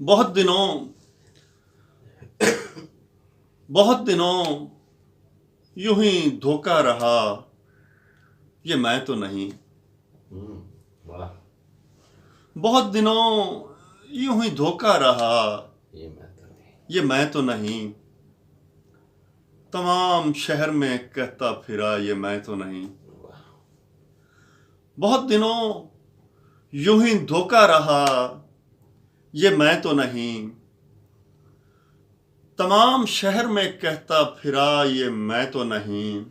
बहुत दिनों यूं ही धोखा रहा, ये मैं तो नहीं। वाह। बहुत दिनों यूं ही धोखा रहा, ये मैं तो नहीं। ये मैं तो नहीं। तमाम शहर में कहता फिरा, ये मैं तो नहीं। वाह। बहुत दिनों यूं ही धोखा रहा, ये मैं तो नहीं। तमाम शहर में कहता फिरा, ये मैं तो नहीं।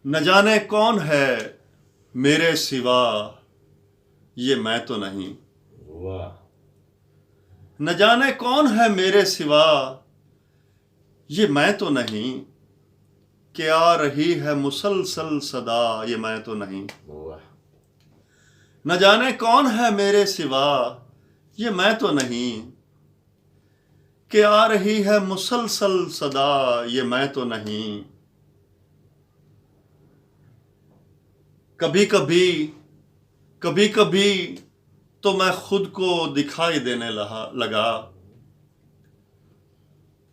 न जाने कौन है मेरे सिवा, ये मैं तो नहीं। वाह। न जाने कौन है मेरे सिवा, ये मैं तो नहीं। कि आ रही है मुसलसल सदा, ये मैं तो नहीं। वाह। न जाने कौन है मेरे सिवा, ये मैं तो नहीं। कि आ रही है मुसलसल सदा, ये मैं तो नहीं। कभी कभी तो मैं खुद को दिखाई देने लगा।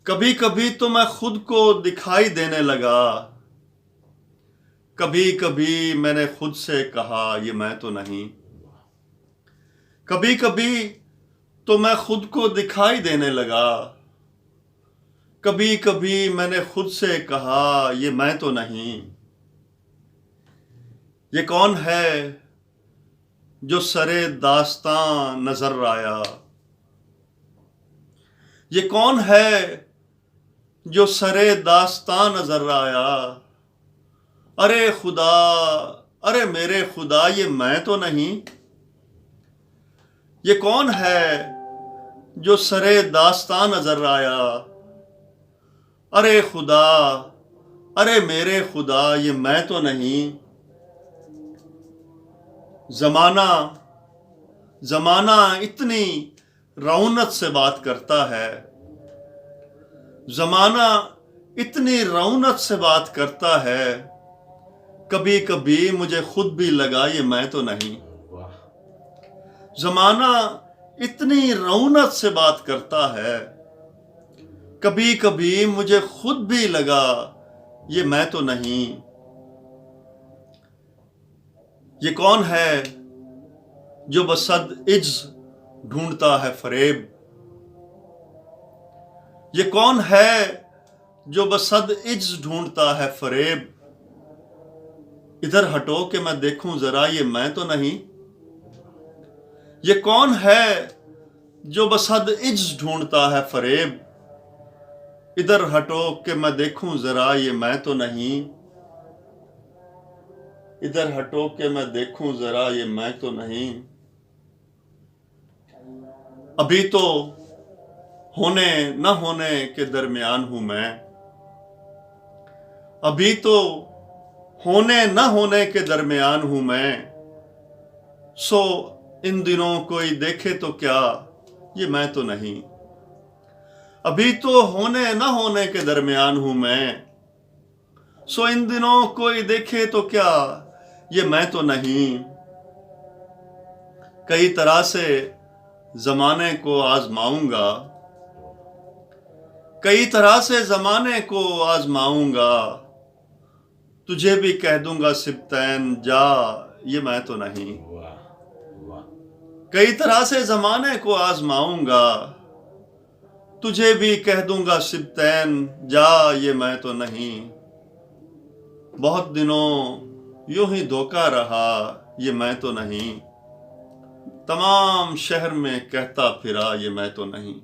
कभी कभी तो मैं खुद को दिखाई देने लगा। कभी कभी मैंने खुद से कहा, ये मैं तो नहीं। कभी कभी तो मैं खुद को दिखाई देने लगा। कभी कभी मैंने खुद से कहा, ये मैं तो नहीं। ये कौन है जो सरे दास्तां नजर आया? ये कौन है जो सरे दास्तां नजर आया? अरे खुदा, अरे मेरे खुदा, ये मैं तो नहीं। ये कौन है जो सरे दास्तां नजर आया? अरे खुदा, अरे मेरे खुदा, ये मैं तो नहीं। जमाना इतनी रौनक से बात करता है। जमाना इतनी रौनक से बात करता है। कभी कभी मुझे खुद भी लगा, ये मैं तो नहीं। वाह। जमाना इतनी रौनक से बात करता है। कभी कभी मुझे खुद भी लगा, ये मैं तो नहीं। ये कौन है जो बसद इज्ज ढूंढता है फरेब? ये कौन है जो बसद इज्ज ढूंढता है फरेब? इधर हटो कि मैं देखूं जरा, ये मैं तो नहीं। ये कौन है जो बसद इज्ज ढूंढता है फरेब? इधर हटो कि मैं देखूं जरा, ये मैं तो नहीं। इधर हटो कि मैं देखूं जरा, ये मैं तो नहीं। अभी तो होने न होने के दरमियान हूं मैं। अभी तो होने न होने के दरमियान हूं मैं। सो इन दिनों कोई देखे तो क्या, ये मैं तो नहीं। अभी तो होने न होने के दरमियान हूं मैं। सो इन दिनों कोई देखे तो क्या, ये मैं तो नहीं। कई तरह से जमाने को आजमाऊंगा। कई तरह से जमाने को आजमाऊंगा। तुझे भी कह दूंगा सिब्तैन जा, ये मैं तो नहीं। वाह। वाह। कई तरह से जमाने को आजमाऊंगा। तुझे भी कह दूंगा सिब्तैन जा, ये मैं तो नहीं। बहुत दिनों यूं ही धोखा रहा, ये मैं तो नहीं। तमाम शहर में कहता फिरा, ये मैं तो नहीं।